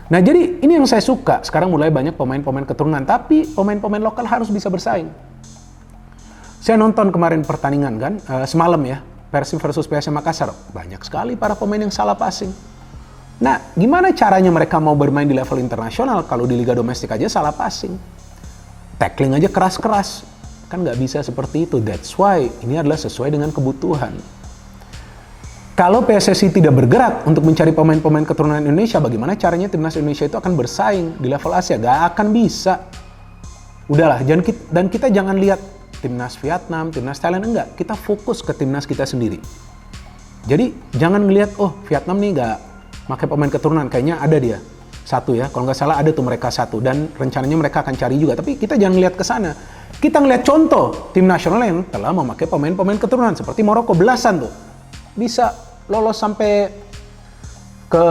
Nah jadi ini yang saya suka, sekarang mulai banyak pemain-pemain keturunan, tapi pemain-pemain lokal harus bisa bersaing. Saya nonton kemarin pertandingan kan, semalam ya, Persib versus PSM Makassar, banyak sekali para pemain yang salah passing. Nah gimana caranya mereka mau bermain di level internasional kalau di liga domestik aja salah passing? Tackling aja keras-keras, kan nggak bisa seperti itu. That's why ini adalah sesuai dengan kebutuhan. Kalau PSSI tidak bergerak untuk mencari pemain-pemain keturunan Indonesia, bagaimana caranya timnas Indonesia itu akan bersaing di level Asia? Gak akan bisa. Udahlah, dan kita jangan lihat timnas Vietnam, timnas Thailand, enggak. Kita fokus ke timnas kita sendiri. Jadi jangan ngelihat, oh Vietnam nih gak pakai pemain keturunan, kayaknya ada dia. Satu ya, kalau nggak salah ada tuh mereka satu. Dan rencananya mereka akan cari juga, tapi kita jangan lihat ke sana. Kita ngelihat contoh tim nasional yang telah memakai pemain-pemain keturunan, seperti Maroko, belasan tuh. Bisa lolos sampai ke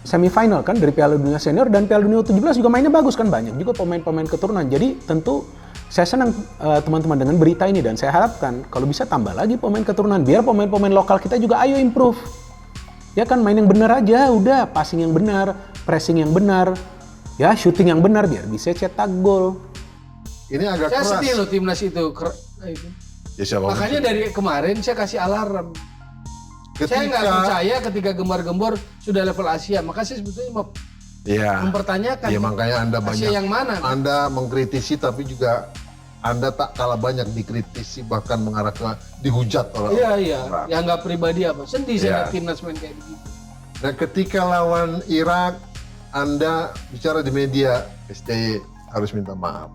semifinal kan dari Piala Dunia Senior, dan Piala Dunia U17 juga mainnya bagus kan, banyak juga pemain-pemain keturunan. Jadi tentu saya senang teman-teman dengan berita ini, dan saya harapkan kalau bisa tambah lagi pemain keturunan biar pemain-pemain lokal kita juga ayo improve. Ya kan, main yang benar aja, udah passing yang benar, pressing yang benar, ya shooting yang benar biar bisa cetak gol. Ini agak saya keras. sedih loh timnas itu. Ya, makanya dari kemarin saya kasih alarm. Saya nggak percaya ketika gembar-gembor sudah level Asia. Maka saya sebetulnya mau mempertanyakan. Ya makanya Anda Asia banyak. yang mana? Anda mengkritisi tapi juga Anda tak kalah banyak dikritisi, bahkan mengarah ke dihujat orang. Iya. Yang nggak pribadi apa. Sedih saya lihat timnas main kayak begitu. Dan ketika lawan Irak, Anda bicara di media, STY harus minta maaf.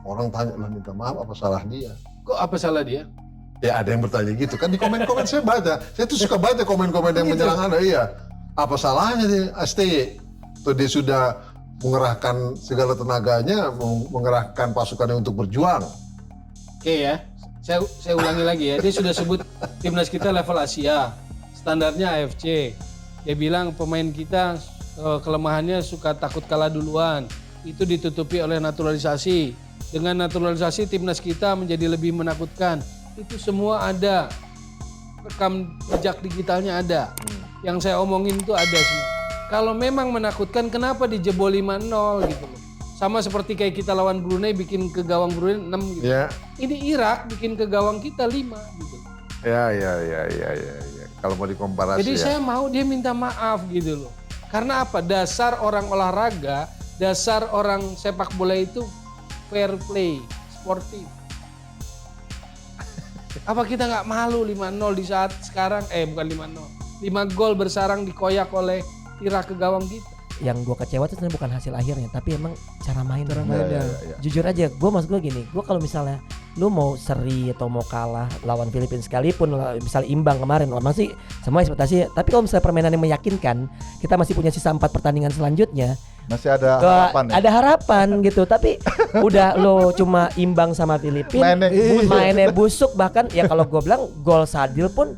Orang tanya lah, minta maaf apa salah dia? Kok apa salah dia? Ya ada yang bertanya gitu kan di komen-komen saya baca. Saya tuh suka baca komen-komen yang menyerang Anda. Iya. Apa salahnya nih STY? Tuh dia sudah mengerahkan segala tenaganya, mengerahkan pasukannya untuk berjuang. Oke ya. Saya ulangi lagi ya. Dia sudah sebut timnas kita level Asia. Standarnya AFC. Dia bilang pemain kita kelemahannya suka takut kalah duluan. Itu ditutupi oleh naturalisasi. Dengan naturalisasi timnas kita menjadi lebih menakutkan. Itu semua ada, rekam jejak digitalnya ada. Yang saya omongin itu ada semua. Kalau memang menakutkan, kenapa dijebol 5-0 gitu loh. Sama seperti kayak kita lawan Brunei bikin ke gawang Brunei 6 gitu. Ya. Ini Irak bikin ke gawang kita 5 gitu. Ya. Kalau mau dikomparasi. Jadi saya mau dia minta maaf gitu loh. Karena apa? Dasar orang olahraga, dasar orang sepak bola itu fair play, sportif. Apa kita nggak malu 5-0 di saat sekarang, bukan 5-0. 5 gol bersarang dikoyak oleh Irak ke gawang kita. Yang gue kecewa itu sebenarnya bukan hasil akhirnya, tapi emang cara main. Ya. Jujur aja, gue maksud gue gini, gue kalau misalnya lu mau seri atau mau kalah lawan Filipina sekalipun, misalnya imbang kemarin, memang sih semua ekspektasi. Tapi kalau misalnya permainan yang meyakinkan, kita masih punya sisa 4 pertandingan selanjutnya. Masih ada harapan ya? Ada harapan gitu, tapi udah lo cuma imbang sama Filipina, mainnya busuk, bahkan ya kalau gue bilang gol Sadil pun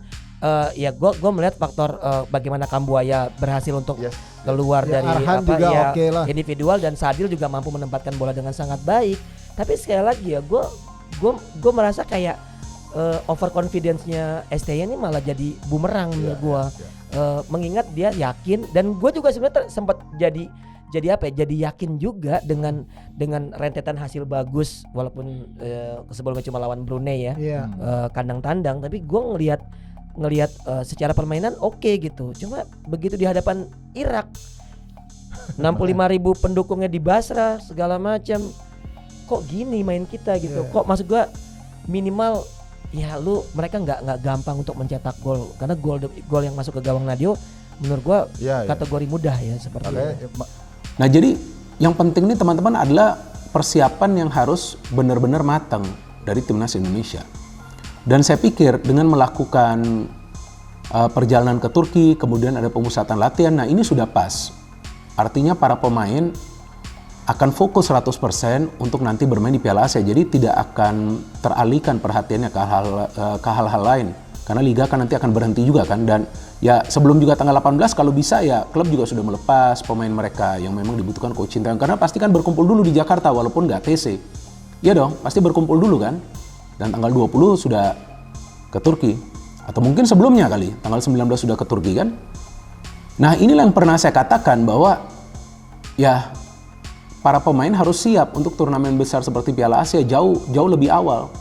ya gue melihat faktor bagaimana Kambuaya berhasil untuk keluar dari Arhan apa juga ya okay individual, dan Sadil juga mampu menempatkan bola dengan sangat baik. Tapi sekali lagi ya gue merasa kayak overconfidence-nya STY ini malah jadi bumerang menurut gue. Mengingat dia yakin, dan gue juga sebenarnya sempat jadi apa ya? Jadi yakin juga dengan rentetan hasil bagus, walaupun sebelumnya cuma lawan Brunei ya, kandang tandang. Tapi gue ngelihat secara permainan oke gitu. Cuma begitu di hadapan Irak, 65.000 pendukungnya di Basra segala macam, kok gini main kita gitu. Kok maksud gue minimal ya mereka nggak gampang untuk mencetak gol, karena gol yang masuk ke gawang Nadio menurut gue kategori mudah ya seperti itu. Nah jadi yang penting nih teman-teman adalah persiapan yang harus benar-benar matang dari timnas Indonesia. Dan saya pikir dengan melakukan perjalanan ke Turki, kemudian ada pemusatan latihan, nah ini sudah pas. Artinya para pemain akan fokus 100% untuk nanti bermain di Piala Asia. Jadi tidak akan teralihkan perhatiannya ke hal-hal lain. Karena liga kan nanti akan berhenti juga kan, dan ya sebelum juga tanggal 18 kalau bisa ya klub juga sudah melepas pemain mereka yang memang dibutuhkan coaching time, karena pasti kan berkumpul dulu di Jakarta walaupun nggak TC. Iya dong, pasti berkumpul dulu kan. Dan tanggal 20 sudah ke Turki, atau mungkin sebelumnya kali, tanggal 19 sudah ke Turki kan. Nah inilah yang pernah saya katakan bahwa ya para pemain harus siap untuk turnamen besar seperti Piala Asia jauh lebih awal.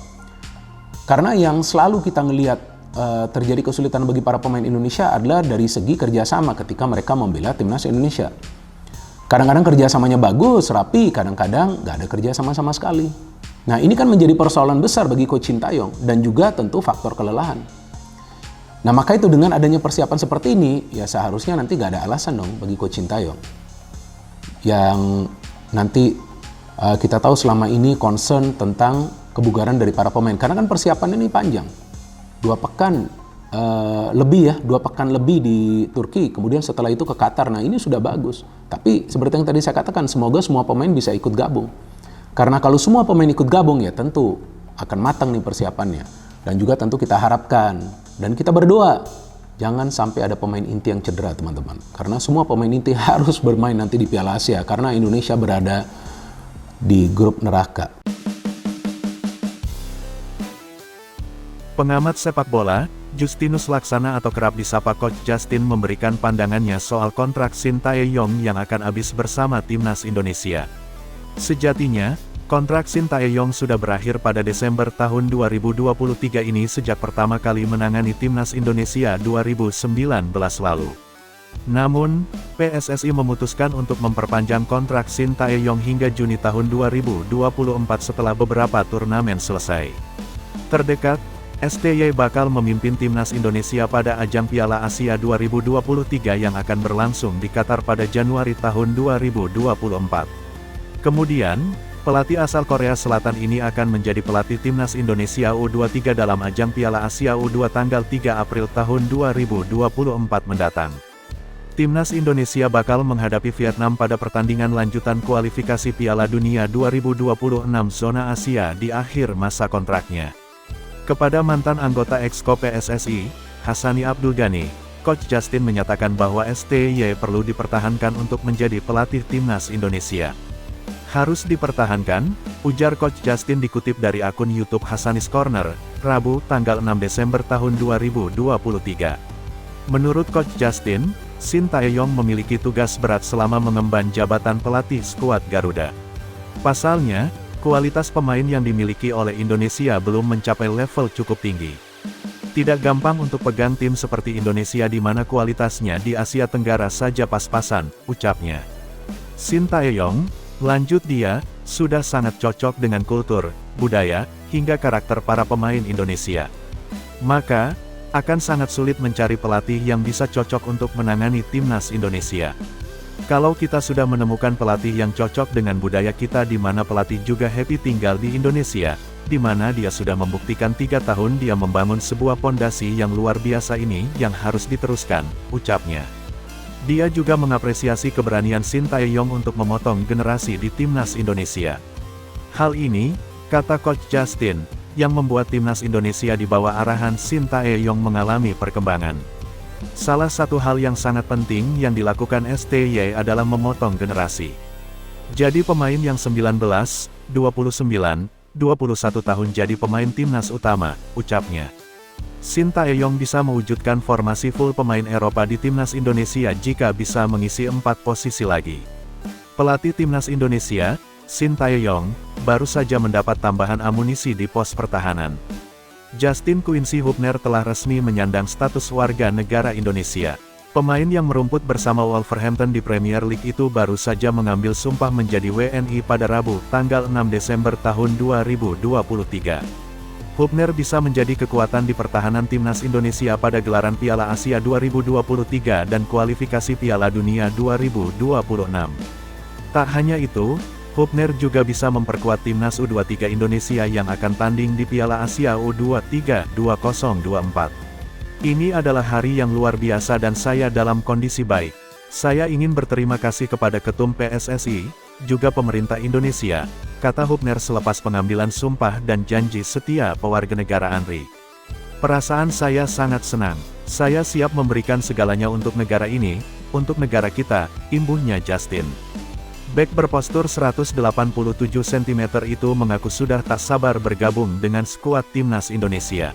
Karena yang selalu kita ngelihat terjadi kesulitan bagi para pemain Indonesia adalah dari segi kerjasama ketika mereka membela timnas Indonesia. Kadang-kadang kerjasamanya bagus, rapi, kadang-kadang nggak ada kerjasama sama sekali. Nah ini kan menjadi persoalan besar bagi Coach Sintayong dan juga tentu faktor kelelahan. Nah maka itu dengan adanya persiapan seperti ini, ya seharusnya nanti nggak ada alasan dong bagi Coach Sintayong. Yang nanti kita tahu selama ini concern tentang kebugaran dari para pemain. Karena kan persiapan ini panjang. 2 pekan lebih di Turki, kemudian setelah itu ke Qatar. Nah ini sudah bagus, tapi seperti yang tadi saya katakan, semoga semua pemain bisa ikut gabung, karena kalau semua pemain ikut gabung ya tentu akan matang nih persiapannya. Dan juga tentu kita harapkan dan kita berdoa jangan sampai ada pemain inti yang cedera teman-teman, karena semua pemain inti harus bermain nanti di Piala Asia, karena Indonesia berada di grup neraka. Pengamat sepak bola, Justinus Laksana atau kerap disapa Coach Justin memberikan pandangannya soal kontrak Sintayong yang akan habis bersama timnas Indonesia. Sejatinya, kontrak Sintayong sudah berakhir pada Desember tahun 2023 ini sejak pertama kali menangani timnas Indonesia 2019 lalu. Namun, PSSI memutuskan untuk memperpanjang kontrak Sintayong hingga Juni tahun 2024 setelah beberapa turnamen selesai. Terdekat, STY bakal memimpin timnas Indonesia pada ajang Piala Asia 2023 yang akan berlangsung di Qatar pada Januari tahun 2024. Kemudian, pelatih asal Korea Selatan ini akan menjadi pelatih timnas Indonesia U23 dalam ajang Piala Asia U2 tanggal 3 April tahun 2024 mendatang. Timnas Indonesia bakal menghadapi Vietnam pada pertandingan lanjutan kualifikasi Piala Dunia 2026 zona Asia di akhir masa kontraknya. Kepada mantan anggota Exco PSSI, Hassani Abdul Ghani, Coach Justin menyatakan bahwa STY perlu dipertahankan untuk menjadi pelatih timnas Indonesia. Harus dipertahankan, ujar Coach Justin dikutip dari akun YouTube Hassani's Corner, Rabu, tanggal 6 Desember tahun 2023. Menurut Coach Justin, Sintayong memiliki tugas berat selama mengemban jabatan pelatih skuad Garuda. Pasalnya, kualitas pemain yang dimiliki oleh Indonesia belum mencapai level cukup tinggi. Tidak gampang untuk pegang tim seperti Indonesia di mana kualitasnya di Asia Tenggara saja pas-pasan, ucapnya. Sintayong, lanjut dia, sudah sangat cocok dengan kultur, budaya, hingga karakter para pemain Indonesia. Maka, akan sangat sulit mencari pelatih yang bisa cocok untuk menangani timnas Indonesia. Kalau kita sudah menemukan pelatih yang cocok dengan budaya kita di mana pelatih juga happy tinggal di Indonesia, di mana dia sudah membuktikan 3 tahun dia membangun sebuah pondasi yang luar biasa ini yang harus diteruskan, ucapnya. Dia juga mengapresiasi keberanian Sintayong untuk memotong generasi di timnas Indonesia. Hal ini, kata Coach Justin, yang membuat timnas Indonesia di bawah arahan Sintayong mengalami perkembangan. Salah satu hal yang sangat penting yang dilakukan STY adalah memotong generasi. Jadi pemain yang 19, 29, 21 tahun jadi pemain timnas utama, ucapnya. Sintayong bisa mewujudkan formasi full pemain Eropa di timnas Indonesia jika bisa mengisi 4 posisi lagi. Pelatih timnas Indonesia, Sintayong, baru saja mendapat tambahan amunisi di pos pertahanan. Justin Quincy Hubner telah resmi menyandang status warga negara Indonesia. Pemain yang merumput bersama Wolverhampton di Premier League itu baru saja mengambil sumpah menjadi WNI pada Rabu, tanggal 6 Desember tahun 2023. Hubner bisa menjadi kekuatan di pertahanan timnas Indonesia pada gelaran Piala Asia 2023 dan kualifikasi Piala Dunia 2026. Tak hanya itu, Hubner juga bisa memperkuat timnas U23 Indonesia yang akan tanding di Piala Asia U23 2024. Ini adalah hari yang luar biasa dan saya dalam kondisi baik. Saya ingin berterima kasih kepada Ketum PSSI, juga pemerintah Indonesia, kata Hubner selepas pengambilan sumpah dan janji setia pewarganegaraan RI. Perasaan saya sangat senang. Saya siap memberikan segalanya untuk negara ini, untuk negara kita, imbuhnya Justin. Bek berpostur 187 cm itu mengaku sudah tak sabar bergabung dengan skuad timnas Indonesia.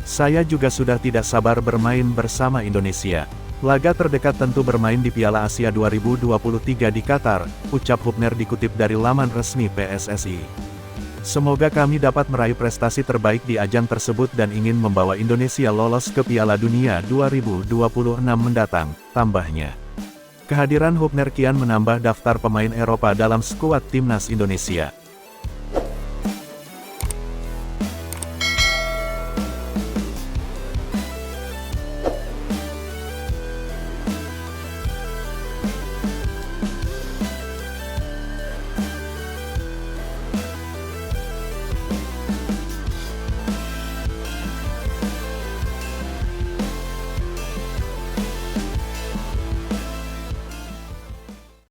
Saya juga sudah tidak sabar bermain bersama Indonesia. Laga terdekat tentu bermain di Piala Asia 2023 di Qatar, ucap Hubner dikutip dari laman resmi PSSI. Semoga kami dapat meraih prestasi terbaik di ajang tersebut dan ingin membawa Indonesia lolos ke Piala Dunia 2026 mendatang, tambahnya. Kehadiran Hubner kian menambah daftar pemain Eropa dalam skuad timnas Indonesia.